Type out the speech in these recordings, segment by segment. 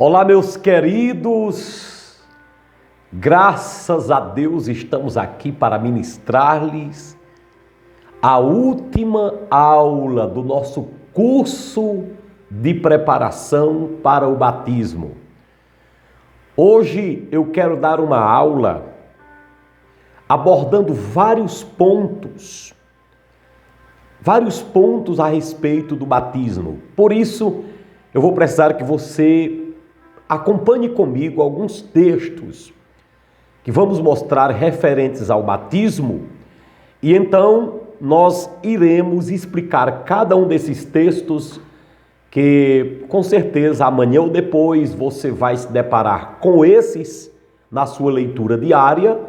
Olá, meus queridos, graças a Deus estamos aqui para ministrar-lhes a última aula do nosso curso de preparação para o batismo. Hoje eu quero dar uma aula abordando vários pontos a respeito do batismo. Por isso, eu vou precisar que você acompanhe comigo alguns textos que vamos mostrar referentes ao batismo e então nós iremos explicar cada um desses textos que com certeza amanhã ou depois você vai se deparar com esses na sua leitura diária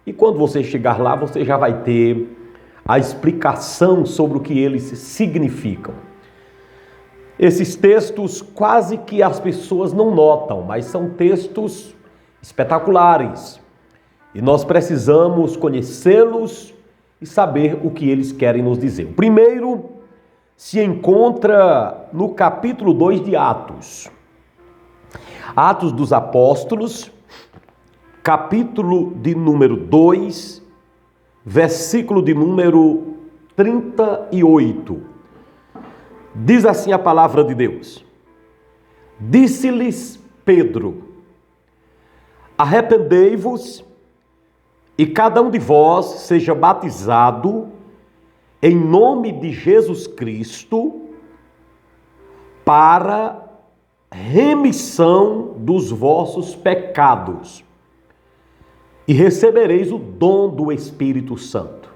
e quando você chegar lá você já vai ter a explicação sobre o que eles significam. Esses textos quase que as pessoas não notam, mas são textos espetaculares. E nós precisamos conhecê-los e saber o que eles querem nos dizer. O primeiro se encontra no capítulo 2 de Atos. Atos dos Apóstolos, capítulo de número 2, versículo de número 38. Diz assim a palavra de Deus: Disse-lhes Pedro: Arrependei-vos e cada um de vós seja batizado em nome de Jesus Cristo para remissão dos vossos pecados e recebereis o dom do Espírito Santo.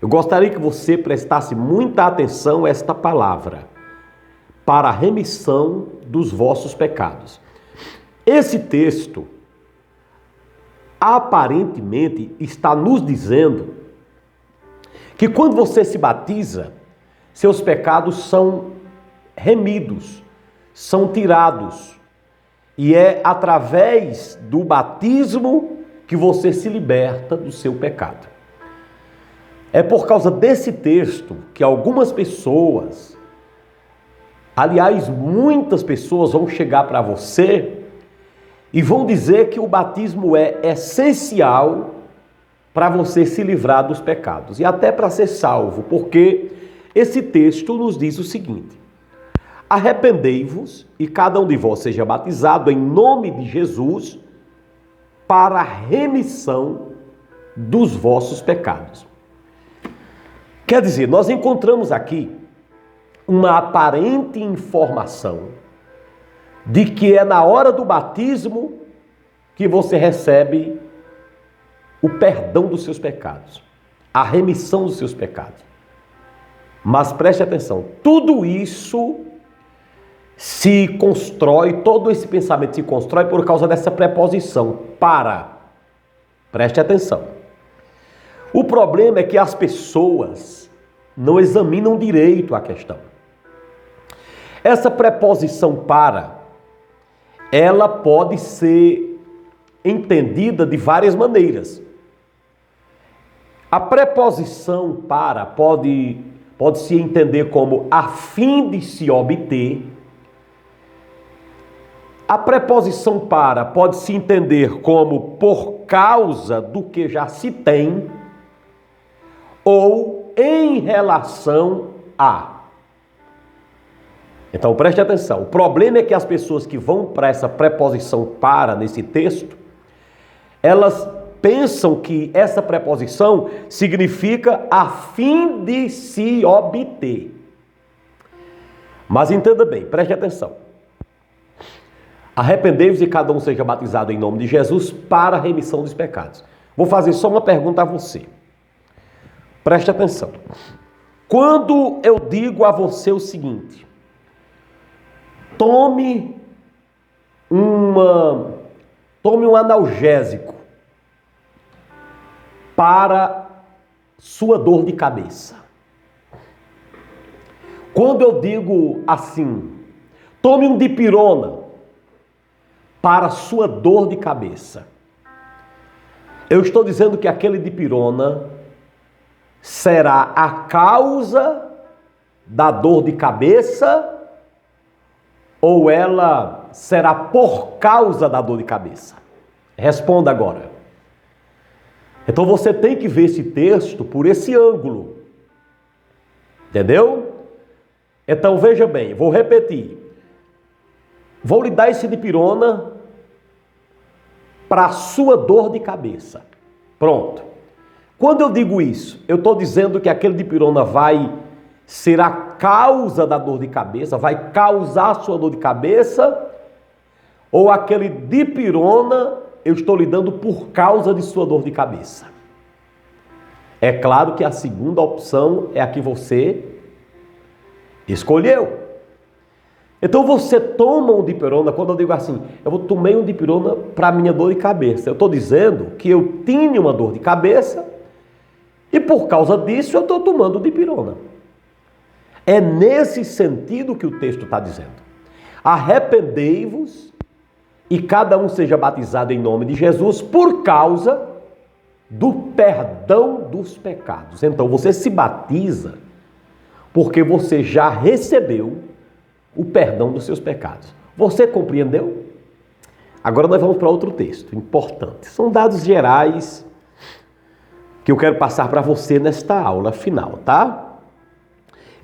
Eu gostaria que você prestasse muita atenção a esta palavra, para a remissão dos vossos pecados. Esse texto, aparentemente, está nos dizendo que quando você se batiza, seus pecados são remidos, são tirados. E é através do batismo que você se liberta do seu pecado. É por causa desse texto que algumas pessoas, aliás, muitas pessoas vão chegar para você e vão dizer que o batismo é essencial para você se livrar dos pecados e até para ser salvo, porque esse texto nos diz o seguinte: arrependei-vos e cada um de vós seja batizado em nome de Jesus para a remissão dos vossos pecados. Quer dizer, nós encontramos aqui uma aparente informação de que é na hora do batismo que você recebe o perdão dos seus pecados, a remissão dos seus pecados. Mas preste atenção, tudo isso se constrói, todo esse pensamento se constrói por causa dessa preposição, para. Preste atenção. O problema é que as pessoas não examinam direito a questão. Essa preposição para, ela pode ser entendida de várias maneiras. A preposição para pode se entender como a fim de se obter. A preposição para pode se entender como por causa do que já se tem ou em relação a. Então preste atenção, o problema é que as pessoas que vão para essa preposição para nesse texto, elas pensam que essa preposição significa a fim de se obter. Mas entenda bem, preste atenção. Arrependei-vos e cada um seja batizado em nome de Jesus para a remissão dos pecados. Vou fazer só uma pergunta a você. Preste atenção. Quando eu digo a você o seguinte: tome um analgésico para sua dor de cabeça. Quando eu digo assim: tome um dipirona para sua dor de cabeça, eu estou dizendo que aquele dipirona será a causa da dor de cabeça ou ela será por causa da dor de cabeça? Responda agora. Então você tem que ver esse texto por esse ângulo. Entendeu? Então veja bem, vou repetir. Vou lhe dar esse dipirona para a sua dor de cabeça. Pronto. Quando eu digo isso, eu estou dizendo que aquele dipirona vai ser a causa da dor de cabeça, vai causar a sua dor de cabeça, ou aquele dipirona eu estou lhe dando por causa de sua dor de cabeça. É claro que a segunda opção é a que você escolheu. Então você toma um dipirona, quando eu digo assim, tomei um dipirona para minha dor de cabeça. Eu estou dizendo que eu tinha uma dor de cabeça e por causa disso eu estou tomando dipirona. É nesse sentido que o texto está dizendo. Arrependei-vos e cada um seja batizado em nome de Jesus por causa do perdão dos pecados. Então você se batiza porque você já recebeu o perdão dos seus pecados. Você compreendeu? Agora nós vamos para outro texto importante. São dados gerais que eu quero passar para você nesta aula final, tá?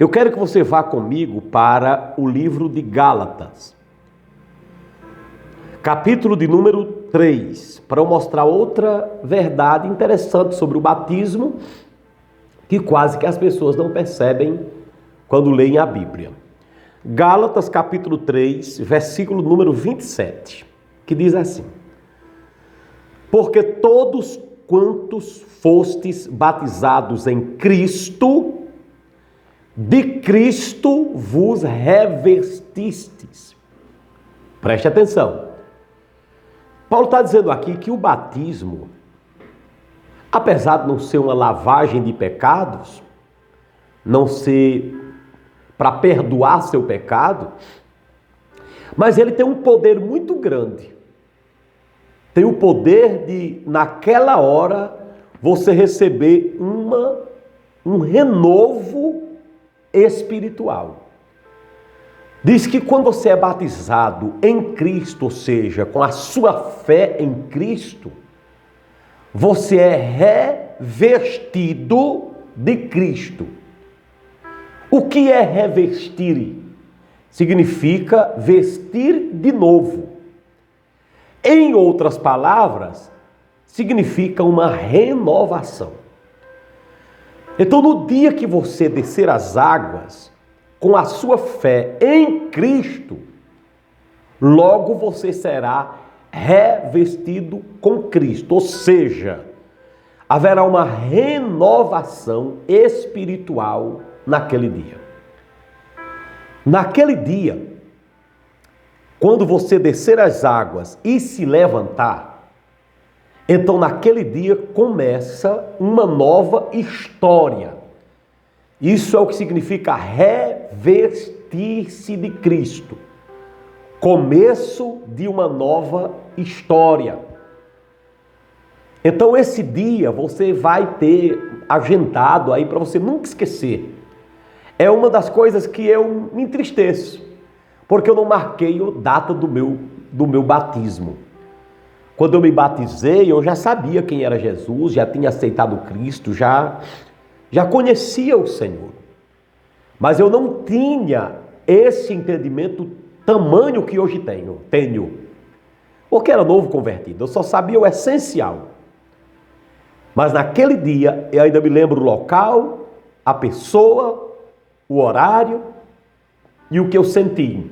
Eu quero que você vá comigo para o livro de Gálatas, capítulo de número 3, para eu mostrar outra verdade interessante sobre o batismo, que quase que as pessoas não percebem quando leem a Bíblia. Gálatas, capítulo 3, versículo número 27, que diz assim: porque todos quantos fostes batizados em Cristo, de Cristo vos revestistes. Preste atenção. Paulo está dizendo aqui que o batismo, apesar de não ser uma lavagem de pecados, não ser para perdoar seu pecado, mas ele tem um poder muito grande. Tem o poder de, naquela hora, você receber um renovo espiritual. Diz que quando você é batizado em Cristo, ou seja, com a sua fé em Cristo, você é revestido de Cristo. O que é revestir? Significa vestir de novo. Em outras palavras, significa uma renovação. Então, no dia que você descer as águas, com a sua fé em Cristo, logo você será revestido com Cristo. Ou seja, haverá uma renovação espiritual naquele dia. Naquele dia, quando você descer as águas e se levantar, então naquele dia começa uma nova história. Isso é o que significa revestir-se de Cristo. Começo de uma nova história. Então esse dia você vai ter agendado aí para você nunca esquecer. É uma das coisas que eu me entristeço, porque eu não marquei a data do meu batismo. Quando eu me batizei, eu já sabia quem era Jesus, já tinha aceitado Cristo, já conhecia o Senhor. Mas eu não tinha esse entendimento tamanho que hoje tenho. Porque era novo convertido, eu só sabia o essencial. Mas naquele dia, eu ainda me lembro o local, a pessoa, o horário e o que eu senti.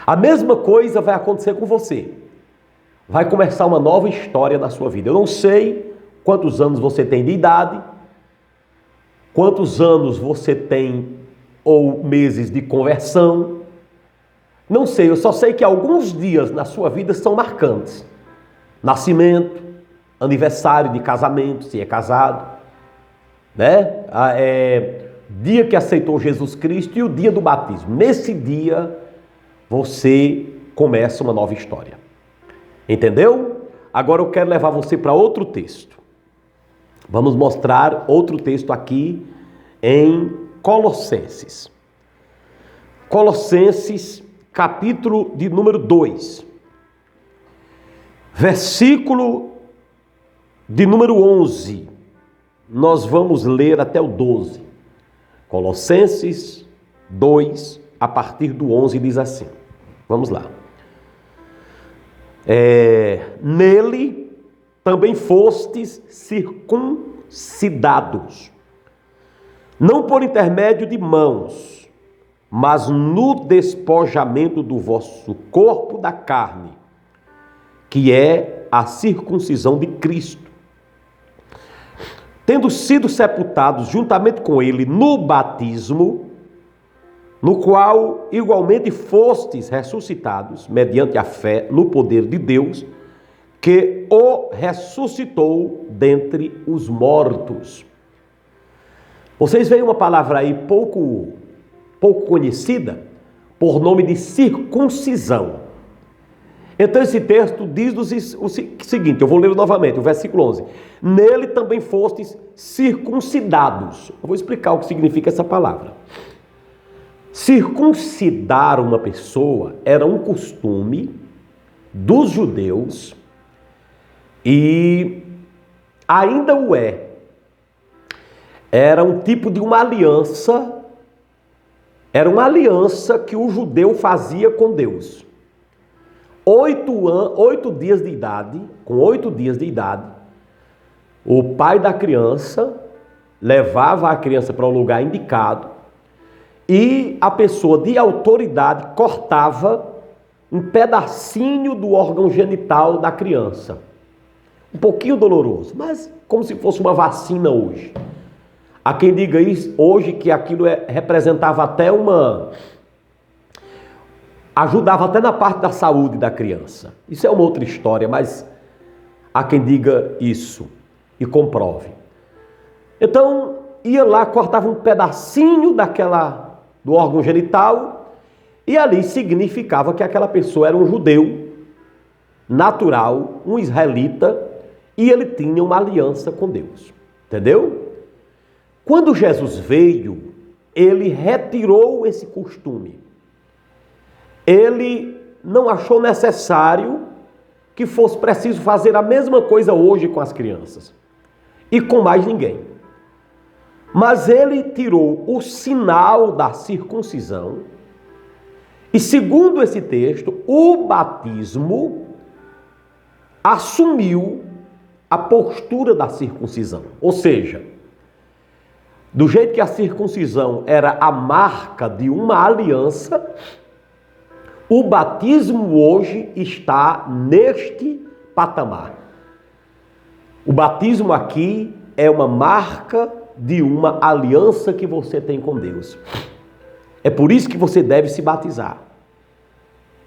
A mesma coisa vai acontecer com você. Vai começar uma nova história na sua vida. Eu não sei quantos anos você tem de idade, quantos anos você tem ou meses de conversão. Não sei, eu só sei que alguns dias na sua vida são marcantes. Nascimento, aniversário de casamento, se é casado, né? Dia que aceitou Jesus Cristo e o dia do batismo. Nesse dia, você começa uma nova história. Entendeu? Agora eu quero levar você para outro texto. Vamos mostrar outro texto aqui em Colossenses. Colossenses, capítulo de número 2, versículo de número 11, nós vamos ler até o 12. Colossenses 2, a partir do 11, diz assim. Vamos lá. Nele também fostes circuncidados, não por intermédio de mãos, mas no despojamento do vosso corpo da carne, que é a circuncisão de Cristo, tendo sido sepultados juntamente com ele no batismo, no qual igualmente fostes ressuscitados, mediante a fé no poder de Deus, que o ressuscitou dentre os mortos. Vocês veem uma palavra aí pouco conhecida, por nome de circuncisão. Então esse texto diz o seguinte, eu vou ler novamente, o versículo 11. Nele também fostes circuncidados. Eu vou explicar o que significa essa palavra. Circuncidar uma pessoa era um costume dos judeus e ainda o é. Era um tipo de uma aliança, era uma aliança que o judeu fazia com Deus. 8 dias de idade, com 8 dias de idade, o pai da criança levava a criança para um lugar indicado e a pessoa de autoridade cortava um pedacinho do órgão genital da criança. Um pouquinho doloroso, mas como se fosse uma vacina hoje. Há quem diga isso hoje que aquilo representava até ajudava até na parte da saúde da criança. Isso é uma outra história, mas há quem diga isso e comprove. Então, ia lá, cortava um pedacinho do órgão genital e ali significava que aquela pessoa era um judeu natural, um israelita, e ele tinha uma aliança com Deus. Entendeu? Quando Jesus veio, ele retirou esse costume. Ele não achou necessário que fosse preciso fazer a mesma coisa hoje com as crianças e com mais ninguém. Mas ele tirou o sinal da circuncisão e, segundo esse texto, o batismo assumiu a postura da circuncisão. Ou seja, do jeito que a circuncisão era a marca de uma aliança, o batismo hoje está neste patamar. O batismo aqui é uma marca de uma aliança que você tem com Deus. É por isso que você deve se batizar.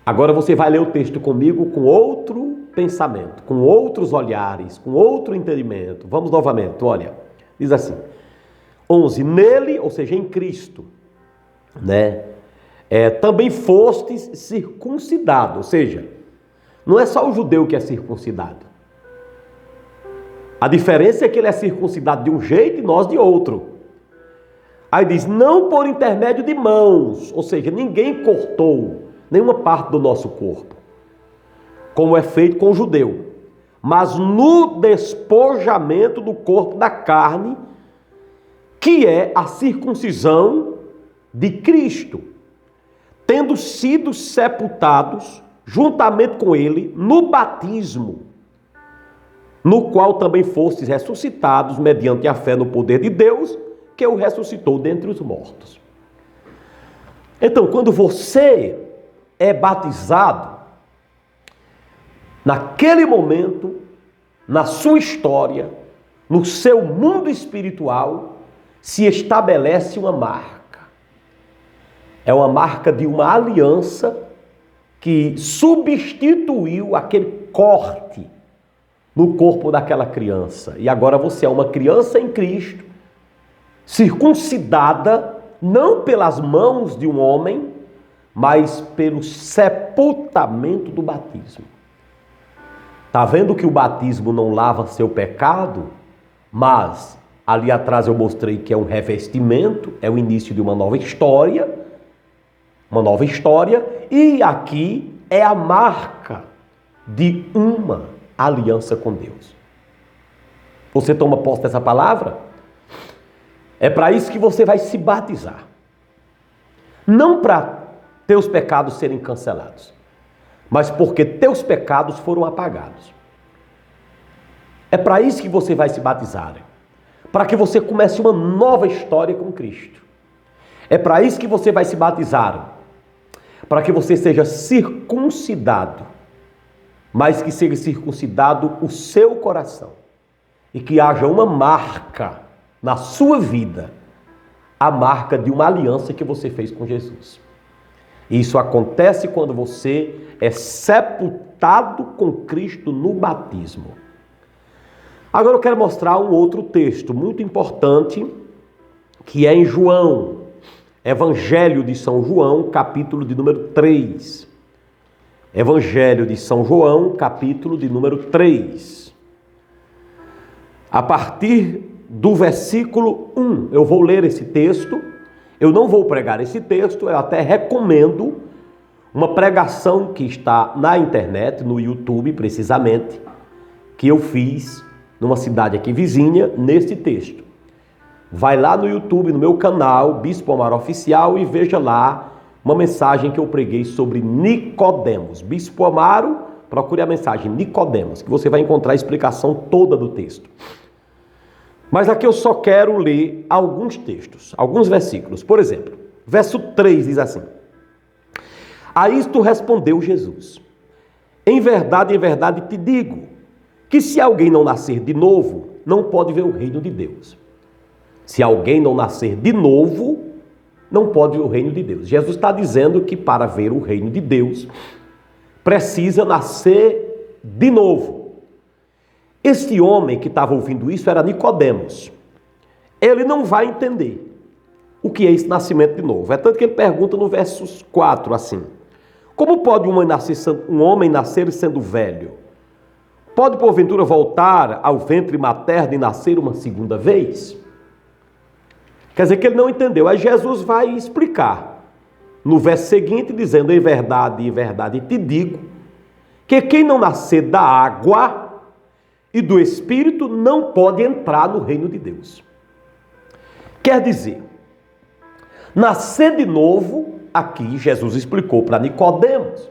Agora você vai ler o texto comigo com outro pensamento, com outros olhares, com outro entendimento. Vamos novamente, olha. Diz assim, 11, nele, ou seja, em Cristo, né? Também fostes circuncidado, ou seja, não é só o judeu que é circuncidado. A diferença é que ele é circuncidado de um jeito e nós de outro. Aí diz, não por intermédio de mãos, ou seja, ninguém cortou nenhuma parte do nosso corpo, como é feito com o judeu, mas no despojamento do corpo da carne, que é a circuncisão de Cristo, tendo sido sepultados juntamente com ele no batismo, no qual também fostes ressuscitados mediante a fé no poder de Deus, que o ressuscitou dentre os mortos. Então, quando você é batizado, naquele momento, na sua história, no seu mundo espiritual, se estabelece uma marca. É uma marca de uma aliança que substituiu aquele corte no corpo daquela criança. E agora você é uma criança em Cristo, circuncidada não pelas mãos de um homem, mas pelo sepultamento do batismo. Está vendo que o batismo não lava seu pecado? Mas ali atrás eu mostrei que é um revestimento, é o início de uma nova história. uma nova história, e aqui é a marca de uma aliança com Deus. Você toma posse dessa palavra? É para isso que você vai se batizar. Não para teus pecados serem cancelados, mas porque teus pecados foram apagados. É para isso que você vai se batizar, para que você comece uma nova história com Cristo. É para isso que você vai se batizar, para que você seja circuncidado, mas que seja circuncidado o seu coração e que haja uma marca na sua vida, a marca de uma aliança que você fez com Jesus. Isso acontece quando você é sepultado com Cristo no batismo. Agora eu quero mostrar um outro texto muito importante, que é em João, Evangelho de São João, capítulo de número 3. Evangelho de São João, capítulo de número 3. A partir do versículo 1, eu vou ler esse texto. Eu não vou pregar esse texto, eu até recomendo uma pregação que está na internet, no YouTube precisamente, que eu fiz numa cidade aqui vizinha, nesse texto. Vai lá no YouTube, no meu canal, Bispo Amaro Oficial, e veja lá uma mensagem que eu preguei sobre Nicodemos. Bispo Amaro, procure a mensagem Nicodemos, que você vai encontrar a explicação toda do texto. Mas aqui eu só quero ler alguns textos, alguns versículos. Por exemplo, verso 3 diz assim: A isto respondeu Jesus: em verdade te digo, que se alguém não nascer de novo, não pode ver o reino de Deus. Se alguém não nascer de novo, não pode ver o reino de Deus. Jesus está dizendo que para ver o reino de Deus, precisa nascer de novo. Este homem que estava ouvindo isso era Nicodemos. Ele não vai entender o que é esse nascimento de novo. É tanto que ele pergunta no verso 4 assim: como pode um homem nascer sendo velho? Pode porventura voltar ao ventre materno e nascer uma segunda vez? Quer dizer que ele não entendeu. Aí Jesus vai explicar no verso seguinte, dizendo: em verdade te digo, que quem não nascer da água e do Espírito não pode entrar no reino de Deus. Quer dizer, nascer de novo, aqui Jesus explicou para Nicodemos,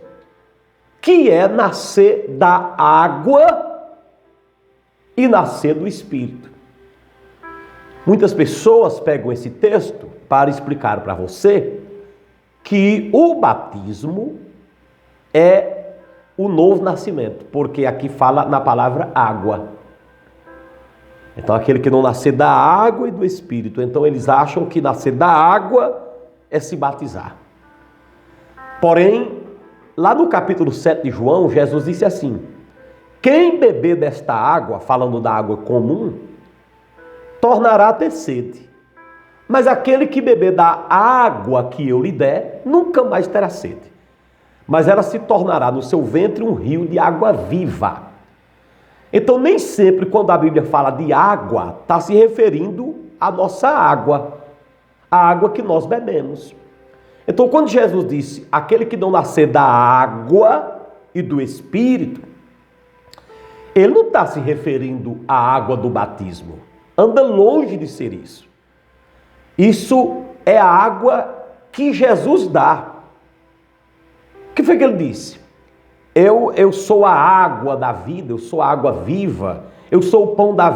que é nascer da água e nascer do Espírito. Muitas pessoas pegam esse texto para explicar para você que o batismo é o novo nascimento, porque aqui fala na palavra água. Então aquele que não nascer da água e do Espírito, então eles acham que nascer da água é se batizar. Porém, lá no capítulo 7 de João, Jesus disse assim: quem beber desta água, falando da água comum, tornará a ter sede. Mas aquele que beber da água que eu lhe der, nunca mais terá sede. Mas ela se tornará no seu ventre um rio de água viva. Então, nem sempre quando a Bíblia fala de água, está se referindo à nossa água, a água que nós bebemos. Então, quando Jesus disse, aquele que não nascer da água e do Espírito, ele não está se referindo à água do batismo. Anda longe de ser isso. Isso é a água que Jesus dá. O que foi que ele disse? Eu sou a água da vida, eu sou a água viva, eu sou o pão da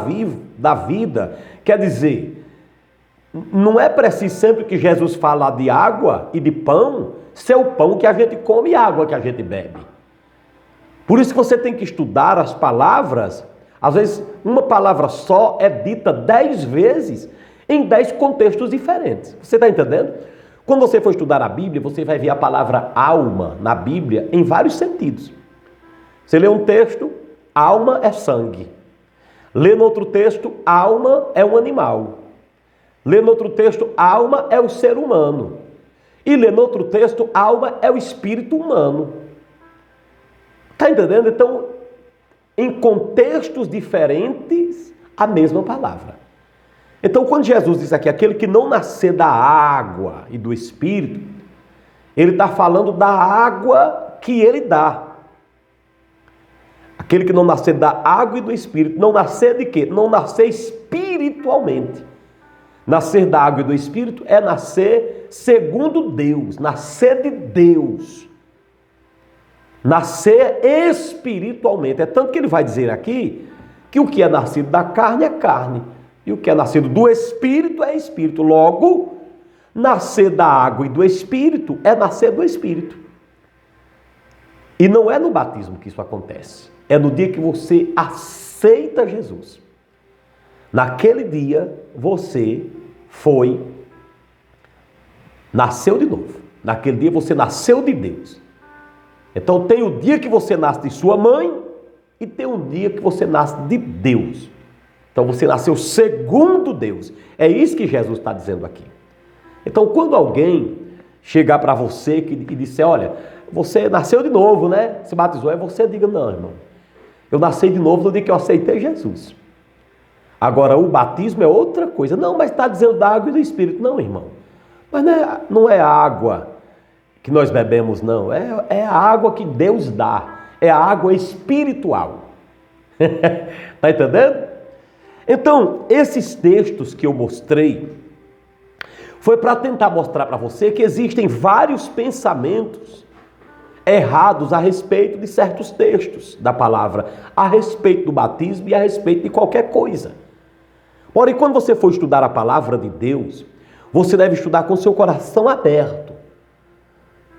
vida. Quer dizer, não é preciso sempre que Jesus fala de água e de pão, ser o pão que a gente come e a água que a gente bebe. Por isso que você tem que estudar as palavras. Às vezes, uma palavra só é dita 10 vezes em 10 contextos diferentes. Você está entendendo? Quando você for estudar a Bíblia, você vai ver a palavra alma na Bíblia em vários sentidos. Você lê um texto, alma é sangue. Lê no outro texto, alma é um animal. Lê no outro texto, alma é o ser humano. E lê no outro texto, alma é o espírito humano. Está entendendo? Então, em contextos diferentes, a mesma palavra. Então, quando Jesus diz aqui, aquele que não nascer da água e do Espírito, Ele está falando da água que ele dá. Aquele que não nascer da água e do Espírito, não nascer de quê? Não nascer espiritualmente. Nascer da água e do Espírito é nascer segundo Deus, nascer de Deus. Nascer espiritualmente. É tanto que ele vai dizer aqui que o que é nascido da carne é carne. E o que é nascido do Espírito é Espírito. Logo, nascer da água e do Espírito é nascer do Espírito. E não é no batismo que isso acontece. É no dia que você aceita Jesus. Naquele dia, você nasceu de novo. Naquele dia, você nasceu de Deus. Então, tem o dia que você nasce de sua mãe e tem um dia que você nasce de Deus. Então, você nasceu segundo Deus. É isso que Jesus está dizendo aqui. Então, quando alguém chegar para você e disser, olha, você nasceu de novo, né? Se batizou, aí você diga, não, irmão. Eu nasci de novo no dia que eu aceitei Jesus. Agora, o batismo é outra coisa. Não, mas está dizendo da água e do Espírito. Não, irmão. Mas não é a água que nós bebemos, não. É a água que Deus dá. É a água espiritual. Está entendendo? Então, esses textos que eu mostrei foi para tentar mostrar para você que existem vários pensamentos errados a respeito de certos textos da palavra, a respeito do batismo e a respeito de qualquer coisa. Porém, quando você for estudar a palavra de Deus, você deve estudar com seu coração aberto,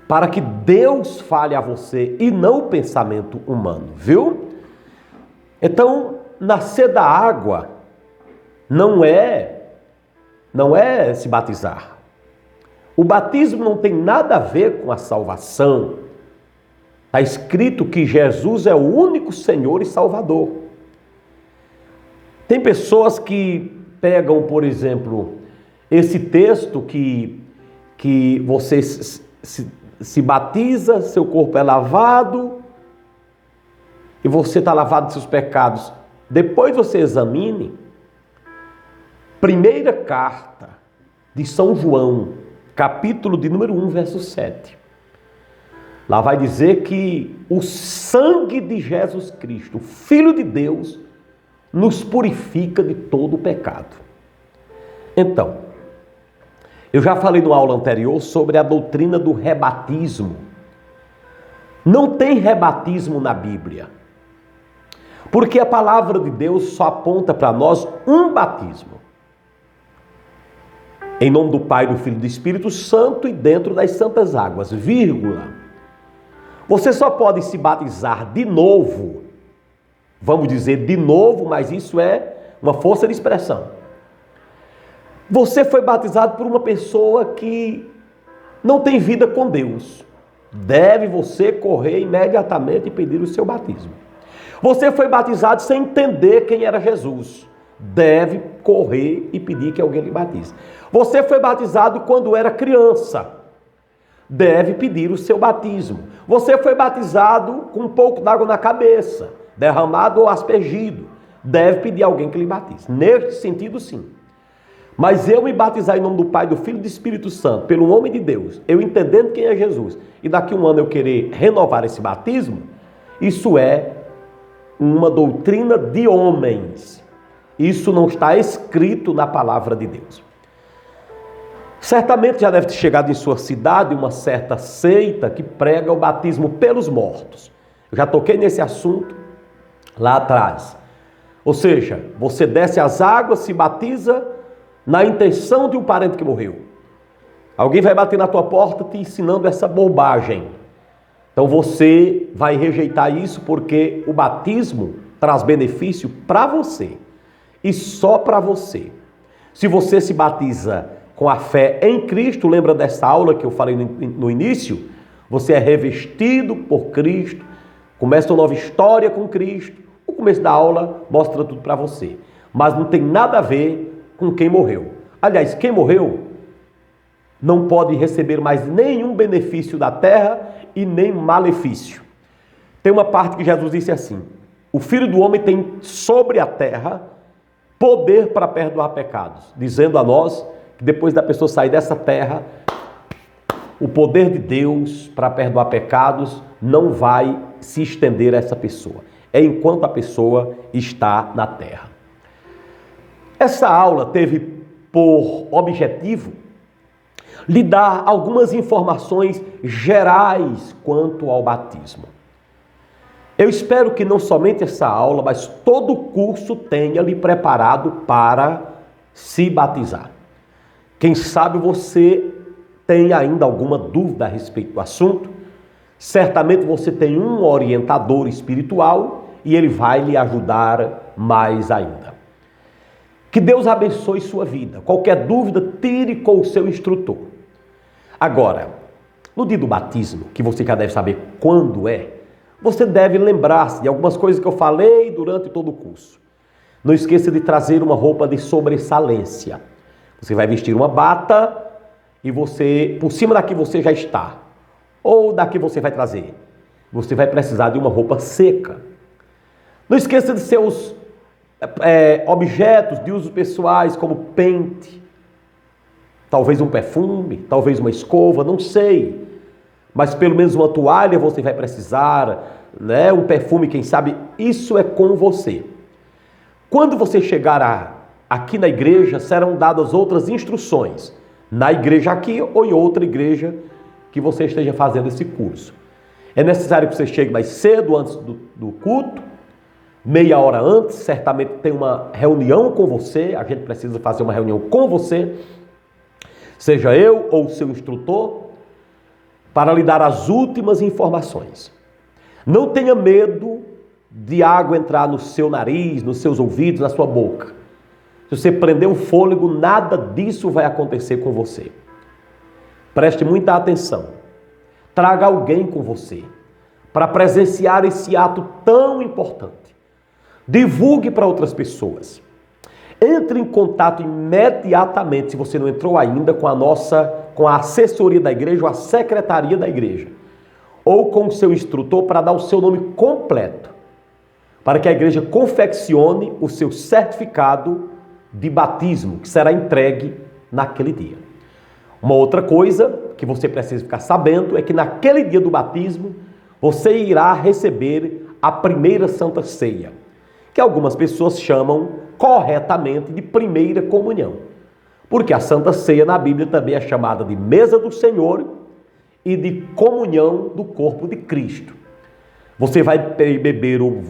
para que Deus fale a você e não o pensamento humano, viu? Então, nascer da água não é se batizar. O batismo não tem nada a ver com a salvação. Está escrito que Jesus é o único Senhor e Salvador. Tem pessoas que pegam, por exemplo, esse texto que você se batiza, seu corpo é lavado e você está lavado de seus pecados. Depois você examine primeira carta de São João, capítulo de número 1, verso 7. Lá vai dizer que o sangue de Jesus Cristo, o Filho de Deus, nos purifica de todo o pecado. Então, eu já falei numa aula anterior sobre a doutrina do rebatismo. Não tem rebatismo na Bíblia, porque a palavra de Deus só aponta para nós um batismo. Em nome do Pai, do Filho e do Espírito Santo e dentro das santas águas, vírgula. Você só pode se batizar de novo, vamos dizer de novo, mas isso é uma força de expressão. Você foi batizado por uma pessoa que não tem vida com Deus. Deve você correr imediatamente e pedir o seu batismo. Você foi batizado sem entender quem era Jesus. Deve correr e pedir que alguém lhe batize. Você foi batizado quando era criança. Deve pedir o seu batismo. Você foi batizado com um pouco d'água na cabeça, derramado ou aspergido. Deve pedir alguém que lhe batize. Neste sentido, sim. Mas eu me batizar em nome do Pai, do Filho e do Espírito Santo, pelo homem de Deus, eu entendendo quem é Jesus, e daqui a um ano eu querer renovar esse batismo, isso é uma doutrina de homens. Isso não está escrito na palavra de Deus. Certamente já deve ter chegado em sua cidade uma certa seita que prega o batismo pelos mortos. Eu já toquei nesse assunto lá atrás. Ou seja, você desce as águas, se batiza na intenção de um parente que morreu. Alguém vai bater na tua porta te ensinando essa bobagem. Então você vai rejeitar isso porque o batismo traz benefício para você e só para você. Se você se batiza com a fé em Cristo, lembra dessa aula que eu falei no início? Você é revestido por Cristo, começa uma nova história com Cristo. O começo da aula mostra tudo para você, mas não tem nada a ver com quem morreu. Aliás, quem morreu não pode receber mais nenhum benefício da terra e nem malefício. Tem uma parte que Jesus disse assim: o Filho do Homem tem sobre a terra poder para perdoar pecados, dizendo a nós que depois da pessoa sair dessa terra, o poder de Deus para perdoar pecados não vai se estender a essa pessoa. É enquanto a pessoa está na terra. Essa aula teve por objetivo lhe dar algumas informações gerais quanto ao batismo. Eu espero que não somente essa aula, mas todo o curso tenha lhe preparado para se batizar. Quem sabe você tem ainda alguma dúvida a respeito do assunto? Certamente você tem um orientador espiritual e ele vai lhe ajudar mais ainda. Que Deus abençoe sua vida. Qualquer dúvida, tire com o seu instrutor. Agora, no dia do batismo, que você já deve saber quando é, você deve lembrar-se de algumas coisas que eu falei durante todo o curso. Não esqueça de trazer uma roupa de sobressalência. Você vai vestir uma bata e você, por cima daqui você já está. Ou daqui você vai trazer. Você vai precisar de uma roupa seca. Não esqueça de seus objetos de uso pessoais, como pente, talvez um perfume, talvez uma escova, não sei. Mas pelo menos uma toalha você vai precisar, né? Um perfume, quem sabe, isso é com você. Quando você chegar aqui na igreja, serão dadas outras instruções. Na igreja aqui ou em outra igreja que você esteja fazendo esse curso. É necessário que você chegue mais cedo, antes do culto, meia hora antes, certamente tem uma reunião com você, a gente precisa fazer uma reunião com você, seja eu ou o seu instrutor, para lhe dar as últimas informações. Não tenha medo de água entrar no seu nariz, nos seus ouvidos, na sua boca. Se você prender o fôlego, nada disso vai acontecer com você. Preste muita atenção. Traga alguém com você para presenciar esse ato tão importante. Divulgue para outras pessoas. Entre em contato imediatamente, se você não entrou ainda, com a assessoria da igreja ou a secretaria da igreja, ou com o seu instrutor para dar o seu nome completo, para que a igreja confeccione o seu certificado de batismo, que será entregue naquele dia. Uma outra coisa que você precisa ficar sabendo é que naquele dia do batismo, você irá receber a primeira Santa Ceia, que algumas pessoas chamam corretamente de primeira comunhão. Porque a Santa Ceia na Bíblia também é chamada de mesa do Senhor e de comunhão do corpo de Cristo. Você vai beber o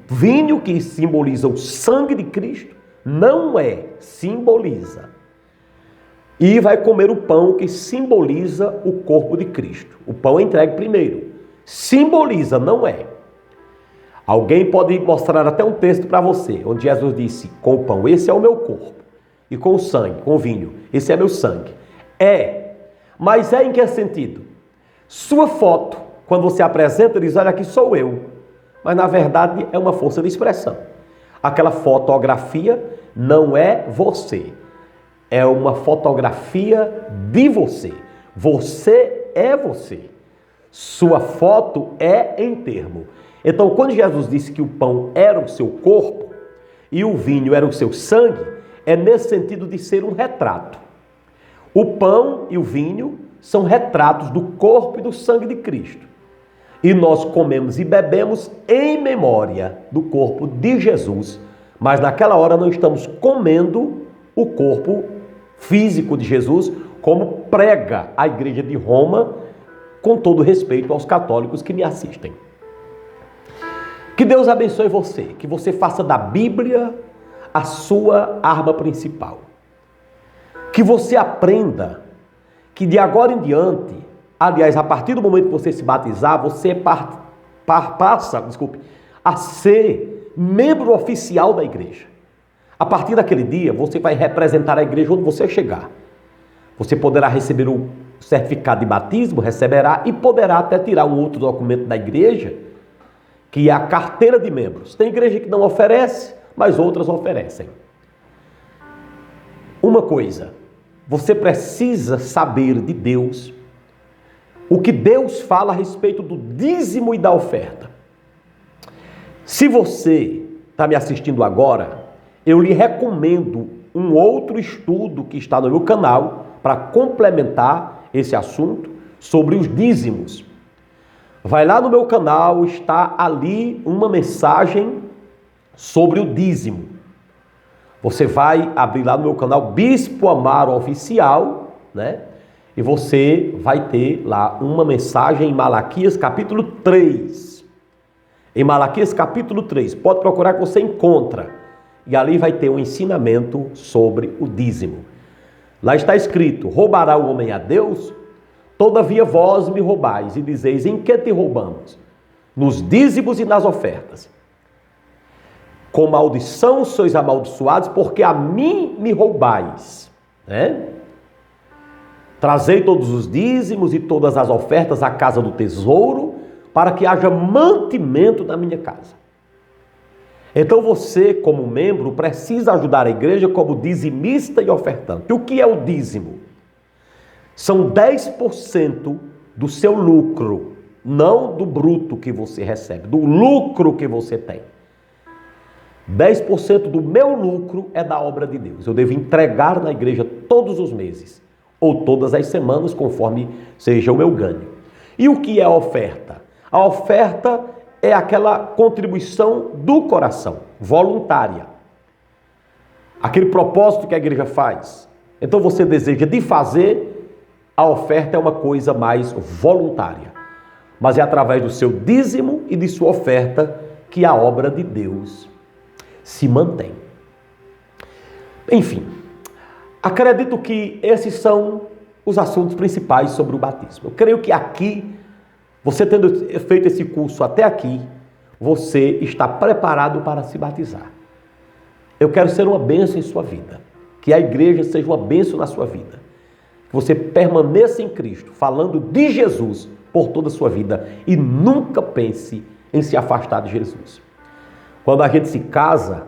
vinho que simboliza o sangue de Cristo, não é, simboliza. E vai comer o pão que simboliza o corpo de Cristo. O pão é entregue primeiro. Simboliza, não é. Alguém pode mostrar até um texto para você, onde Jesus disse, com o pão, esse é o meu corpo. E com o sangue, com o vinho, esse é meu sangue. É, mas é em que sentido? Sua foto, quando você apresenta, diz, olha, aqui sou eu. Mas na verdade é uma força de expressão. Aquela fotografia não é você. É uma fotografia de você. Você é você. Sua foto é em termo. Então, quando Jesus disse que o pão era o seu corpo e o vinho era o seu sangue, é nesse sentido de ser um retrato. O pão e o vinho são retratos do corpo e do sangue de Cristo. E nós comemos e bebemos em memória do corpo de Jesus, mas naquela hora não estamos comendo o corpo físico de Jesus, como prega a igreja de Roma, com todo respeito aos católicos que me assistem. Que Deus abençoe você, que você faça da Bíblia a sua arma principal. Que você aprenda que de agora em diante, aliás, a partir do momento que você se batizar, você passa a ser membro oficial da igreja. A partir daquele dia, você vai representar a igreja onde você chegar. Você poderá receber o certificado de batismo, receberá e poderá até tirar um outro documento da igreja, que é a carteira de membros. Tem igreja que não oferece, mas outras oferecem. Uma coisa, você precisa saber de Deus o que Deus fala a respeito do dízimo e da oferta. Se você está me assistindo agora, eu lhe recomendo um outro estudo que está no meu canal para complementar esse assunto sobre os dízimos. Vai lá no meu canal, está ali uma mensagem sobre o dízimo. Você vai abrir lá no meu canal Bispo Amaro Oficial, né? E você vai ter lá uma mensagem em Malaquias capítulo 3. Em Malaquias capítulo 3, pode procurar que você encontra. E ali vai ter um ensinamento sobre o dízimo. Lá está escrito: roubará o homem a Deus? Todavia vós me roubais e dizeis: em que te roubamos? Nos dízimos e nas ofertas. Com maldição sois amaldiçoados, porque a mim me roubais. Né? Trazei todos os dízimos e todas as ofertas à casa do tesouro, para que haja mantimento na minha casa. Então você, como membro, precisa ajudar a igreja como dizimista e ofertante. O que é o dízimo? São 10% do seu lucro, não do bruto que você recebe, do lucro que você tem. 10% do meu lucro é da obra de Deus. Eu devo entregar na igreja todos os meses, ou todas as semanas, conforme seja o meu ganho. E o que é a oferta? A oferta é aquela contribuição do coração, voluntária. Aquele propósito que a igreja faz. Então você deseja de fazer, a oferta é uma coisa mais voluntária. Mas é através do seu dízimo e de sua oferta que a obra de Deus se mantém. Enfim, acredito que esses são os assuntos principais sobre o batismo. Eu creio que aqui, você tendo feito esse curso até aqui, você está preparado para se batizar. Eu quero ser uma bênção em sua vida. Que a igreja seja uma bênção na sua vida. Que você permaneça em Cristo, falando de Jesus por toda a sua vida e nunca pense em se afastar de Jesus. Quando a gente se casa,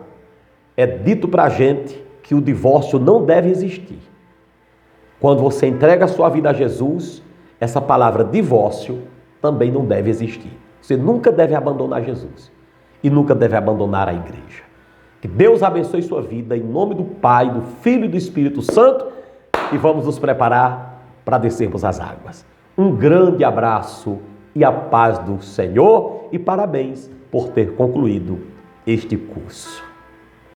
é dito para a gente que o divórcio não deve existir. Quando você entrega a sua vida a Jesus, essa palavra divórcio também não deve existir. Você nunca deve abandonar Jesus e nunca deve abandonar a igreja. Que Deus abençoe sua vida em nome do Pai, do Filho e do Espírito Santo, e vamos nos preparar para descermos as águas. Um grande abraço e a paz do Senhor e parabéns por ter concluído este curso.